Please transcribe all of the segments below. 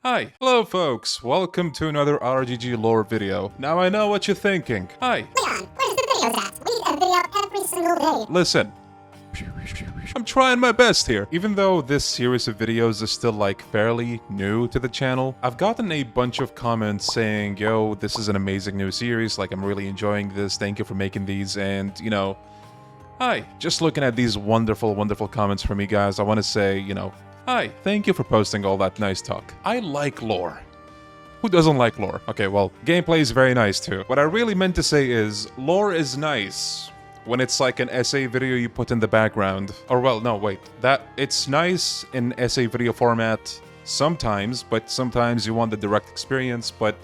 Hi. Hello folks, welcome to another RGG lore video. Now I know what you're thinking. Hi. Leon, where's the videos at? We need a video every single day. Listen. I'm trying my best here. Even though this series of videos is still like fairly new to the channel, I've gotten a bunch of comments saying, yo, this is an amazing new series, like I'm really enjoying this, thank you for making these, and you know, hi. Just looking at these wonderful comments from you guys, I want to say, hi, thank you for posting all that nice talk. I like lore. Who doesn't like lore? Okay, well, gameplay is very nice too. What I really meant to say is, lore is nice when it's like an essay video you put in the background. Or well, no, wait. It's nice in essay video format sometimes, but sometimes you want the direct experience, but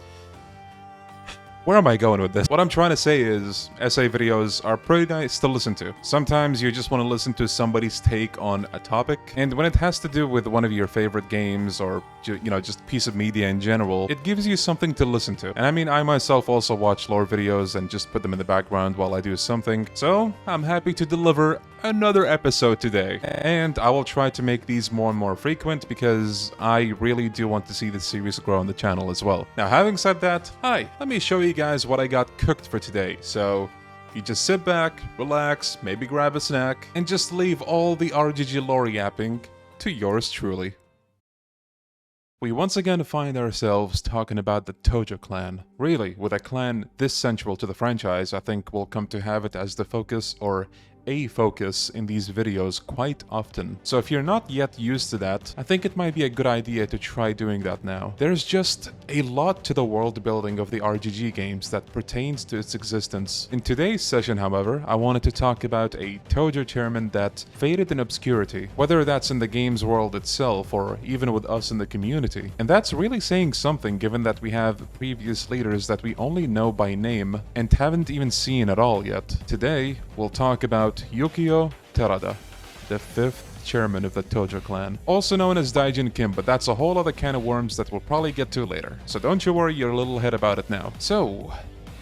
where am I going with this? What I'm trying to say is, essay videos are pretty nice to listen to. Sometimes you just want to listen to somebody's take on a topic, and when it has to do with one of your favorite games or, just piece of media in general, it gives you something to listen to. And I mean, I myself also watch lore videos and just put them in the background while I do something, so I'm happy to deliver another episode today. And I will try to make these more and more frequent because I really do want to see this series grow on the channel as well. Now, having said that, hi, let me show you guys what I got cooked for today. So you just sit back, relax, maybe grab a snack, and just leave all the RGG lore yapping to yours truly. We once again find ourselves talking about the Tojo Clan. Really, with a clan this central to the franchise, I think we'll come to have it as the focus or a focus in these videos quite often. So if you're not yet used to that, I think it might be a good idea to try doing that now. There's just a lot to the world building of the RGG games that pertains to its existence. In today's session, however, I wanted to talk about a Tojo chairman that faded in obscurity, whether that's in the game's world itself or even with us in the community. And that's really saying something given that we have previous leaders that we only know by name and haven't even seen at all yet. Today, we'll talk about Yukio Terada, the 5th chairman of the Tojo Clan, also known as Daijin Kim, but that's a whole other can of worms that we'll probably get to later. So don't you worry your little head about it now. So,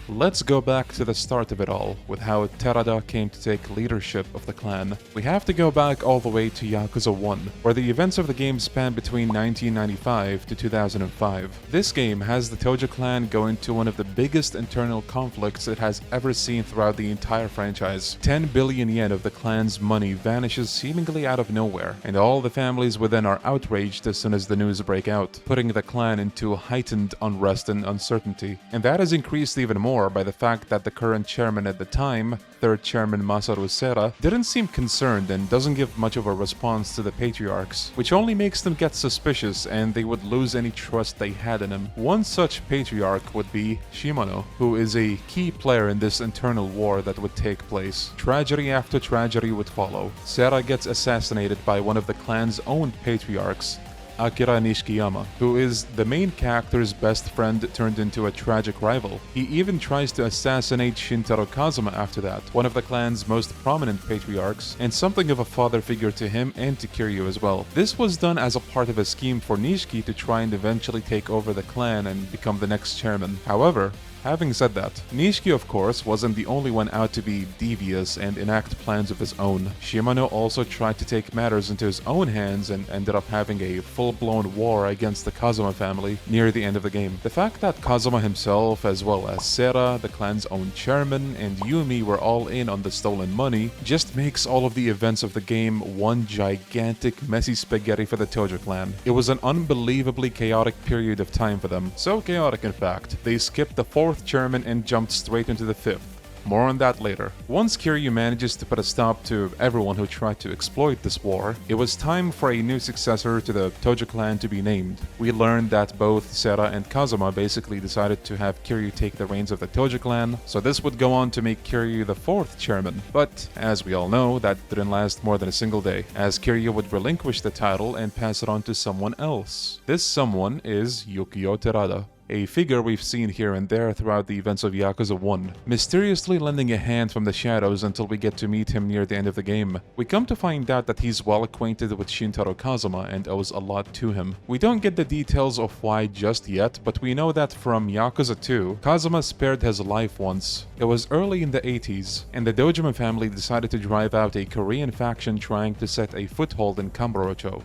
let's go back to the start of it all, with how Terada came to take leadership of the clan. We have to go back all the way to Yakuza 1, where the events of the game span between 1995 to 2005. This game has the Tojo Clan going to one of the biggest internal conflicts it has ever seen throughout the entire franchise. 10 billion yen of the clan's money vanishes seemingly out of nowhere, and all the families within are outraged as soon as the news break out, putting the clan into heightened unrest and uncertainty. And that has increased even more by the fact that the current chairman at the time, 3rd Chairman Masaru Sera, didn't seem concerned and doesn't give much of a response to the patriarchs, which only makes them get suspicious and they would lose any trust they had in him. One such patriarch would be Shimano, who is a key player in this internal war that would take place. Tragedy after tragedy would follow. Sera gets assassinated by one of the clan's own patriarchs, Akira Nishikiyama, who is the main character's best friend turned into a tragic rival. He even tries to assassinate Shintaro Kazuma after that, one of the clan's most prominent patriarchs, and something of a father figure to him and to Kiryu as well. This was done as a part of a scheme for Nishiki to try and eventually take over the clan and become the next chairman. However, having said that, Nishiki of course wasn't the only one out to be devious and enact plans of his own. Shimano also tried to take matters into his own hands and ended up having a full-blown war against the Kazuma family near the end of the game. The fact that Kazuma himself, as well as Sera, the clan's own chairman, and Yumi were all in on the stolen money just makes all of the events of the game one gigantic messy spaghetti for the Tojo Clan. It was an unbelievably chaotic period of time for them. So chaotic in fact, they skipped the 4th chairman and jumped straight into the 5th. More on that later. Once Kiryu manages to put a stop to everyone who tried to exploit this war, it was time for a new successor to the Tojo Clan to be named. We learned that both Sera and Kazuma basically decided to have Kiryu take the reins of the Tojo Clan, so this would go on to make Kiryu the 4th chairman. But, as we all know, that didn't last more than a single day, as Kiryu would relinquish the title and pass it on to someone else. This someone is Yukio Terada, a figure we've seen here and there throughout the events of Yakuza 1, mysteriously lending a hand from the shadows until we get to meet him near the end of the game. We come to find out that he's well acquainted with Shintaro Kazuma and owes a lot to him. We don't get the details of why just yet, but we know that from Yakuza 2, Kazuma spared his life once. It was early in the 80s, and the Dojima family decided to drive out a Korean faction trying to set a foothold in Kamurocho.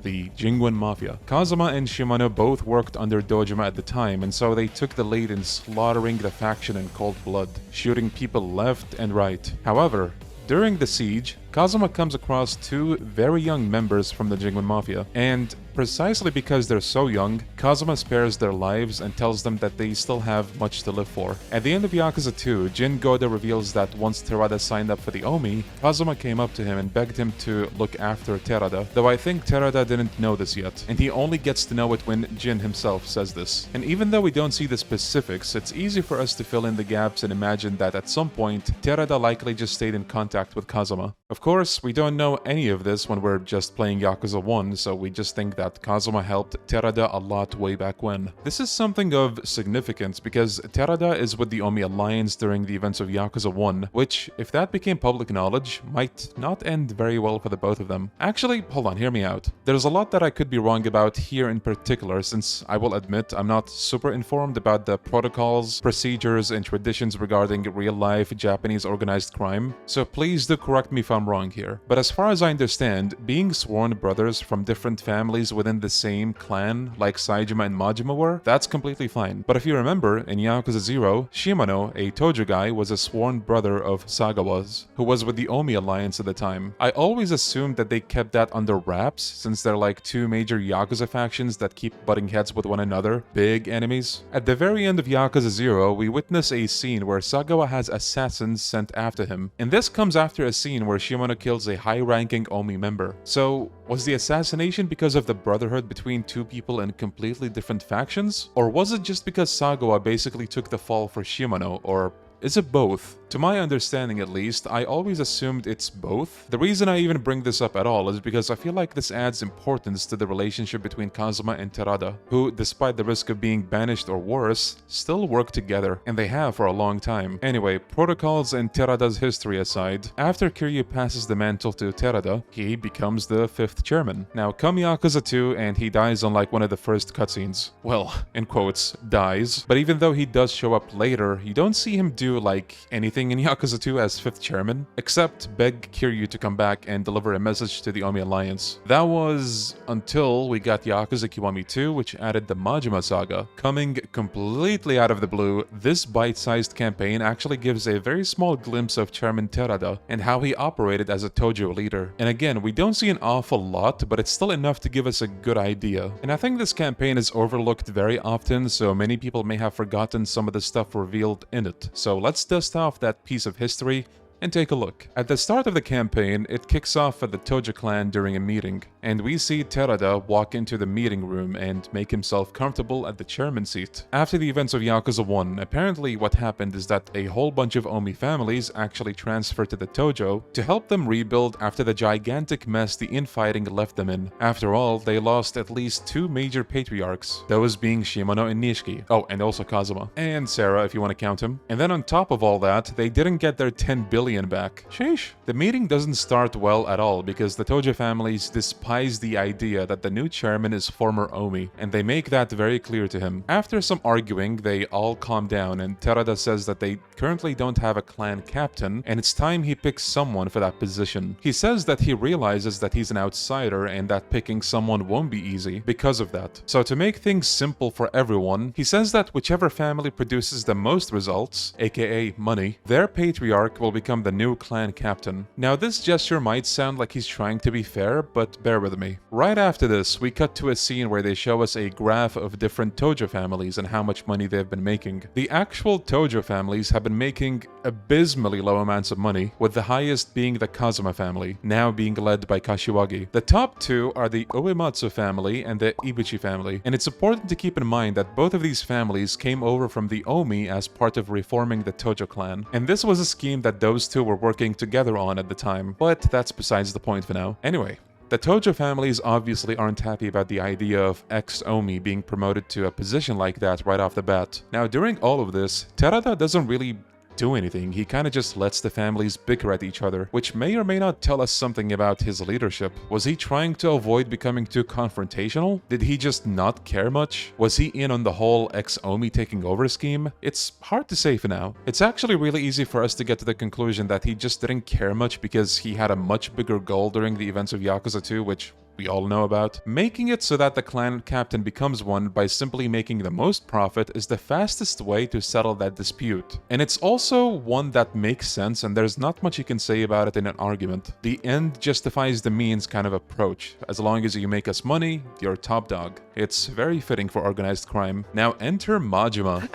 the Jingwen Mafia. Kazuma and Shimano both worked under Dojima at the time, and so they took the lead in slaughtering the faction in cold blood, shooting people left and right. However, during the siege, Kazuma comes across two very young members from the Jingwen Mafia, and precisely because they're so young, Kazuma spares their lives and tells them that they still have much to live for. At the end of Yakuza 2, Jin Goda reveals that once Terada signed up for the Omi, Kazuma came up to him and begged him to look after Terada, though I think Terada didn't know this yet, and he only gets to know it when Jin himself says this. And even though we don't see the specifics, it's easy for us to fill in the gaps and imagine that at some point, Terada likely just stayed in contact with Kazuma. Of course, we don't know any of this when we're just playing Yakuza 1, so we just think that Kazuma helped Terada a lot way back when. This is something of significance because Terada is with the Omi Alliance during the events of Yakuza 1, which, if that became public knowledge, might not end very well for the both of them. Actually, hold on, hear me out. There's a lot that I could be wrong about here in particular, since I will admit I'm not super informed about the protocols, procedures, and traditions regarding real-life Japanese organized crime, so please do correct me if I'm wrong here. But as far as I understand, being sworn brothers from different families within the same clan, like Saejima and Majima were, that's completely fine. But if you remember, in Yakuza 0, Shimano, a Tojo guy, was a sworn brother of Sagawa's, who was with the Omi Alliance at the time. I always assumed that they kept that under wraps, since they're like two major Yakuza factions that keep butting heads with one another, big enemies. At the very end of Yakuza 0, we witness a scene where Sagawa has assassins sent after him, and this comes after a scene where Shimano kills a high-ranking Omi member. So, was the assassination because of the brotherhood between two people in completely different factions? Or was it just because Sagawa basically took the fall for Shimano, or is it both? To my understanding at least, I always assumed it's both. The reason I even bring this up at all is because I feel like this adds importance to the relationship between Kazuma and Terada, who, despite the risk of being banished or worse, still work together, and they have for a long time. Anyway, protocols and Terada's history aside, after Kiryu passes the mantle to Terada, he becomes the 5th chairman. Now, come Yakuza 2, and he dies on like one of the first cutscenes. Well, in quotes, dies. But even though he does show up later, you don't see him do like anything in Yakuza 2 as 5th chairman, except beg Kiryu to come back and deliver a message to the Omi Alliance. That was until we got Yakuza Kiwami 2, which added the Majima saga. Coming completely out of the blue, this bite-sized campaign actually gives a very small glimpse of Chairman Terada and how he operated as a Tojo leader. And again, we don't see an awful lot, but it's still enough to give us a good idea. And I think this campaign is overlooked very often, so many people may have forgotten some of the stuff revealed in it. So let's dust off that piece of history and take a look. At the start of the campaign, it kicks off at the Tojo Clan during a meeting, and we see Terada walk into the meeting room and make himself comfortable at the chairman's seat. After the events of Yakuza 1, apparently what happened is that a whole bunch of Omi families actually transferred to the Tojo to help them rebuild after the gigantic mess the infighting left them in. After all, they lost at least 2 major patriarchs, those being Shimano and Nishiki. Oh, and also Kazuma. And Sarah, if you want to count him. And then on top of all that, they didn't get their 10 billion back. Sheesh. The meeting doesn't start well at all because the Tojo families despise the idea that the new chairman is former Omi, and they make that very clear to him. After some arguing, they all calm down, and Terada says that they currently don't have a clan captain, and it's time he picks someone for that position. He says that he realizes that he's an outsider and that picking someone won't be easy because of that. So to make things simple for everyone, he says that whichever family produces the most results, aka money, their patriarch will become the new clan captain. Now this gesture might sound like he's trying to be fair, but bear with me. Right after this, we cut to a scene where they show us a graph of different Tojo families and how much money they've been making. The actual Tojo families have been making abysmally low amounts of money, with the highest being the Kazuma family, now being led by Kashiwagi. The top 2 are the Uematsu family and the Ibuchi family, and it's important to keep in mind that both of these families came over from the Omi as part of reforming the Tojo clan, and this was a scheme that those two were working together on at the time, but that's besides the point for now. Anyway, the Tojo families obviously aren't happy about the idea of ex-Omi being promoted to a position like that right off the bat. Now, during all of this, Terada doesn't really do anything. He kind of just lets the families bicker at each other, which may or may not tell us something about his leadership. Was he trying to avoid becoming too confrontational? Did he just not care much? Was he in on the whole ex-Omi taking over scheme? It's hard to say for now. It's actually really easy for us to get to the conclusion that he just didn't care much because he had a much bigger goal during the events of Yakuza 2, which we all know about. Making it so that the clan captain becomes one by simply making the most profit is the fastest way to settle that dispute. And it's also one that makes sense, and there's not much you can say about it in an argument. The end justifies the means kind of approach. As long as you make us money, you're top dog. It's very fitting for organized crime. Now enter Majima.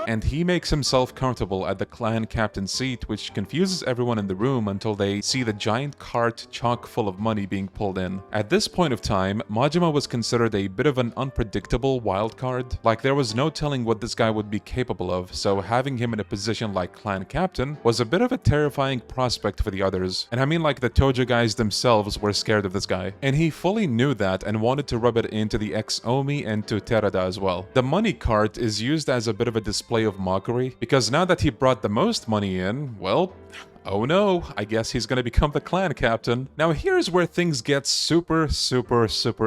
And he makes himself comfortable at the clan captain's seat, which confuses everyone in the room until they see the giant cart chock full of money being pulled in. At this point of time, Majima was considered a bit of an unpredictable wild card. Like, there was no telling what this guy would be capable of, so having him in a position like clan captain was a bit of a terrifying prospect for the others. And I mean, like, the Tojo guys themselves were scared of this guy. And he fully knew that and wanted to rub it into the ex-Omi and to Terada as well. The money cart is used as a bit of a display of mockery, because now that he brought the most money in, well, oh no, I guess he's gonna become the clan captain. Now here's where things get super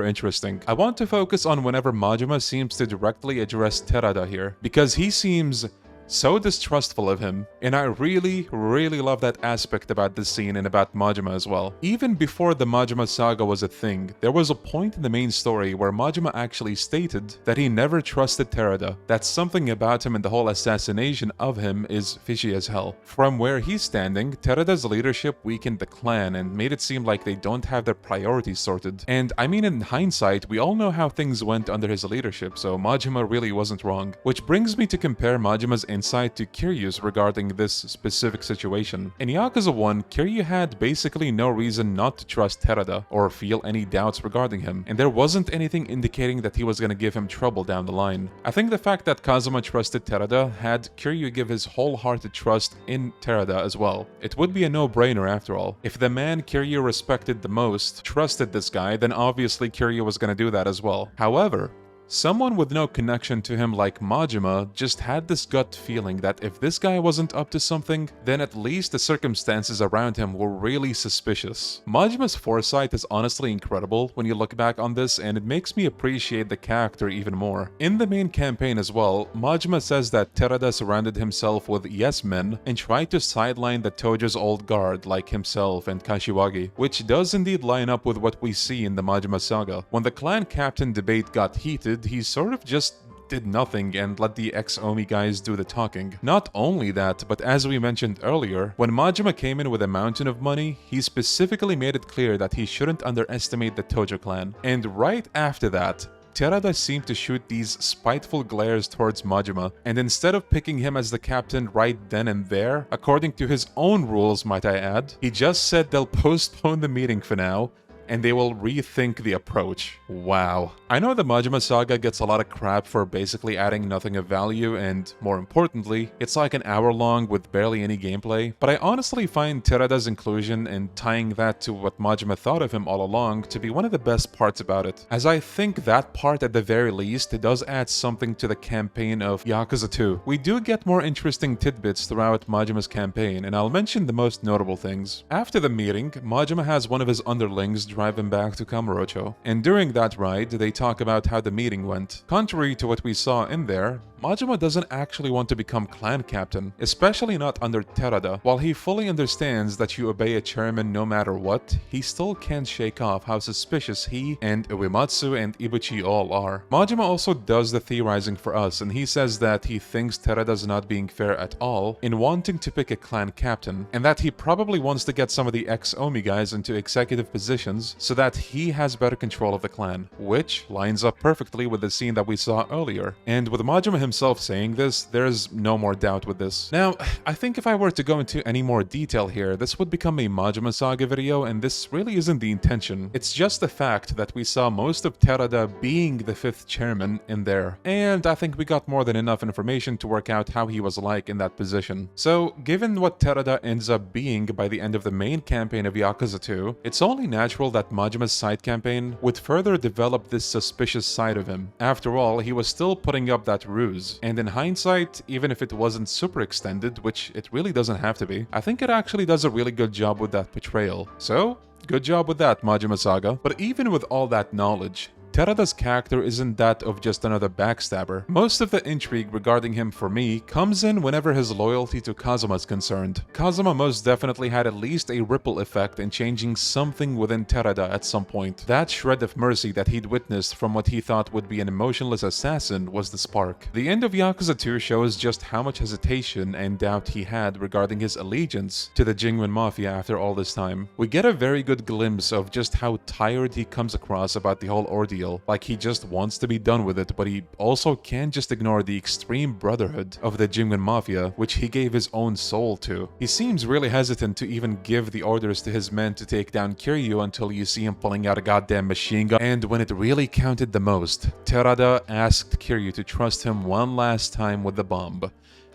interesting. I want to focus on whenever Majima seems to directly address Terada here, because he seems so distrustful of him, and I really love that aspect about this scene and about Majima as well. Even before the Majima saga was a thing, there was a point in the main story where Majima actually stated that he never trusted Terada, that something about him and the whole assassination of him is fishy as hell. From where he's standing, Terada's leadership weakened the clan and made it seem like they don't have their priorities sorted. And I mean, in hindsight, we all know how things went under his leadership, so Majima really wasn't wrong. Which brings me to compare Majima's insight to Kiryu's regarding this specific situation. In Yakuza 1, Kiryu had basically no reason not to trust Terada or feel any doubts regarding him, and there wasn't anything indicating that he was gonna give him trouble down the line. I think the fact that Kazuma trusted Terada had Kiryu give his wholehearted trust in Terada as well. It would be a no-brainer after all. If the man Kiryu respected the most trusted this guy, then obviously Kiryu was gonna do that as well. However, someone with no connection to him like Majima just had this gut feeling that if this guy wasn't up to something, then at least the circumstances around him were really suspicious. Majima's foresight is honestly incredible when you look back on this, and it makes me appreciate the character even more. In the main campaign as well, Majima says that Terada surrounded himself with yes-men and tried to sideline the Tojo's old guard like himself and Kashiwagi, which does indeed line up with what we see in the Majima saga. When the clan captain debate got heated, he sort of just did nothing and let the ex-Omi guys do the talking. Not only that, but as we mentioned earlier, when Majima came in with a mountain of money, he specifically made it clear that he shouldn't underestimate the Tojo clan. And right after that, Terada seemed to shoot these spiteful glares towards Majima, and instead of picking him as the captain right then and there, according to his own rules might I add, he just said they'll postpone the meeting for now, and they will rethink the approach. Wow. I know the Majima saga gets a lot of crap for basically adding nothing of value, and more importantly, it's like an hour long with barely any gameplay, but I honestly find Terada's inclusion and tying that to what Majima thought of him all along to be one of the best parts about it, as I think that part at the very least does add something to the campaign of Yakuza 2. We do get more interesting tidbits throughout Majima's campaign, and I'll mention the most notable things. After the meeting, Majima has one of his underlings drive him back to Kamurocho, and during that ride, they talk about how the meeting went. Contrary to what we saw in there, Majima doesn't actually want to become clan captain, especially not under Terada. While he fully understands that you obey a chairman no matter what, he still can't shake off how suspicious he and Uematsu and Ibuchi all are. Majima also does the theorizing for us, and he says that he thinks Terada's not being fair at all in wanting to pick a clan captain, and that he probably wants to get some of the ex-Omi guys into executive positions so that he has better control of the clan, which lines up perfectly with the scene that we saw earlier. And with Majima himself saying this, there's no more doubt with this. Now, I think if I were to go into any more detail here, this would become a Majima saga video, and this really isn't the intention. It's just the fact that we saw most of Terada being the 5th chairman in there, and I think we got more than enough information to work out how he was like in that position. So, given what Terada ends up being by the end of the main campaign of Yakuza 2, it's only natural that Majima's side campaign would further develop this suspicious side of him. After all, he was still putting up that ruse, and in hindsight, even if it wasn't super extended, which it really doesn't have to be, I think it actually does a really good job with that portrayal. So, good job with that, Majima Saga. But even with all that knowledge, Terada's character isn't that of just another backstabber. Most of the intrigue regarding him for me comes in whenever his loyalty to Kazuma is concerned. Kazuma most definitely had at least a ripple effect in changing something within Terada at some point. That shred of mercy that he'd witnessed from what he thought would be an emotionless assassin was the spark. The end of Yakuza 2 shows just how much hesitation and doubt he had regarding his allegiance to the Jingwen Mafia after all this time. We get a very good glimpse of just how tired he comes across about the whole ordeal, like he just wants to be done with it, but he also can't just ignore the extreme brotherhood of the Jingwen Mafia, which he gave his own soul to. He seems really hesitant to even give the orders to his men to take down Kiryu until you see him pulling out a goddamn machine gun, and when it really counted the most, Terada asked Kiryu to trust him one last time with the bomb,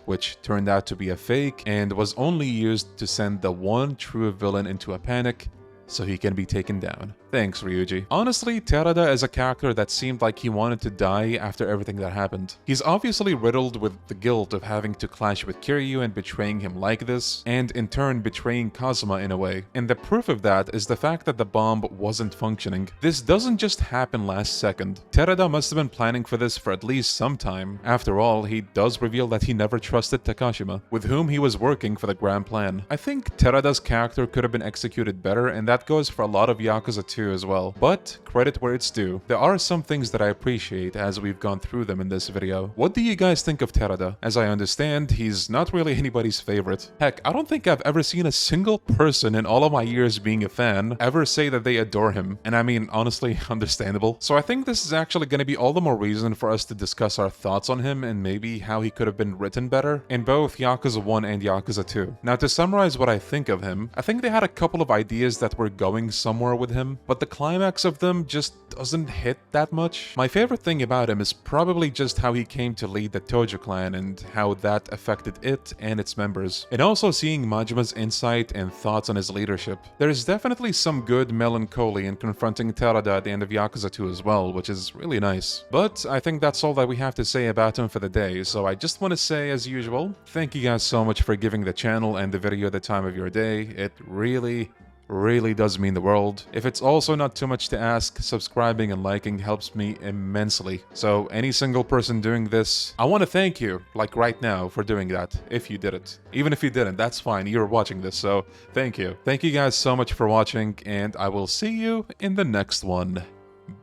which turned out to be a fake and was only used to send the one true villain into a panic so he can be taken down. Thanks, Ryuji. Honestly, Terada is a character that seemed like he wanted to die after everything that happened. He's obviously riddled with the guilt of having to clash with Kiryu and betraying him like this, and in turn betraying Kazuma in a way. And the proof of that is the fact that the bomb wasn't functioning. This doesn't just happen last second. Terada must have been planning for this for at least some time. After all, he does reveal that he never trusted Takashima, with whom he was working for the grand plan. I think Terada's character could have been executed better, and that goes for a lot of Yakuza 2 as well. But credit where it's due. There are some things that I appreciate as we've gone through them in this video. What do you guys think of Terada? As I understand, he's not really anybody's favorite. Heck, I don't think I've ever seen a single person in all of my years being a fan ever say that they adore him. And I mean, honestly, understandable. So I think this is actually going to be all the more reason for us to discuss our thoughts on him and maybe how he could have been written better in both Yakuza 1 and Yakuza 2. Now, to summarize what I think of him, I think they had a couple of ideas that were going somewhere with him, but the climax of them just doesn't hit that much. My favorite thing about him is probably just how he came to lead the Tojo Clan and how that affected it and its members. And also seeing Majima's insight and thoughts on his leadership. There's definitely some good melancholy in confronting Terada at the end of Yakuza 2 as well, which is really nice. But I think that's all that we have to say about him for the day, so I just want to say, as usual, thank you guys so much for giving the channel and the video the time of your day. It really does mean the world. If it's also not too much to ask, subscribing and liking helps me immensely. So any single person doing this, I want to thank you, like right now, for doing that, if you did it. Even if you didn't, that's fine, you're watching this, so thank you. Thank you guys so much for watching, and I will see you in the next one.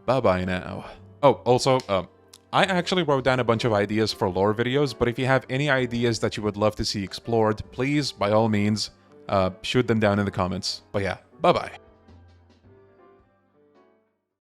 Bye-bye now. Oh, also, I actually wrote down a bunch of ideas for lore videos, but if you have any ideas that you would love to see explored, please, by all means, shoot them down in the comments. But yeah, bye-bye.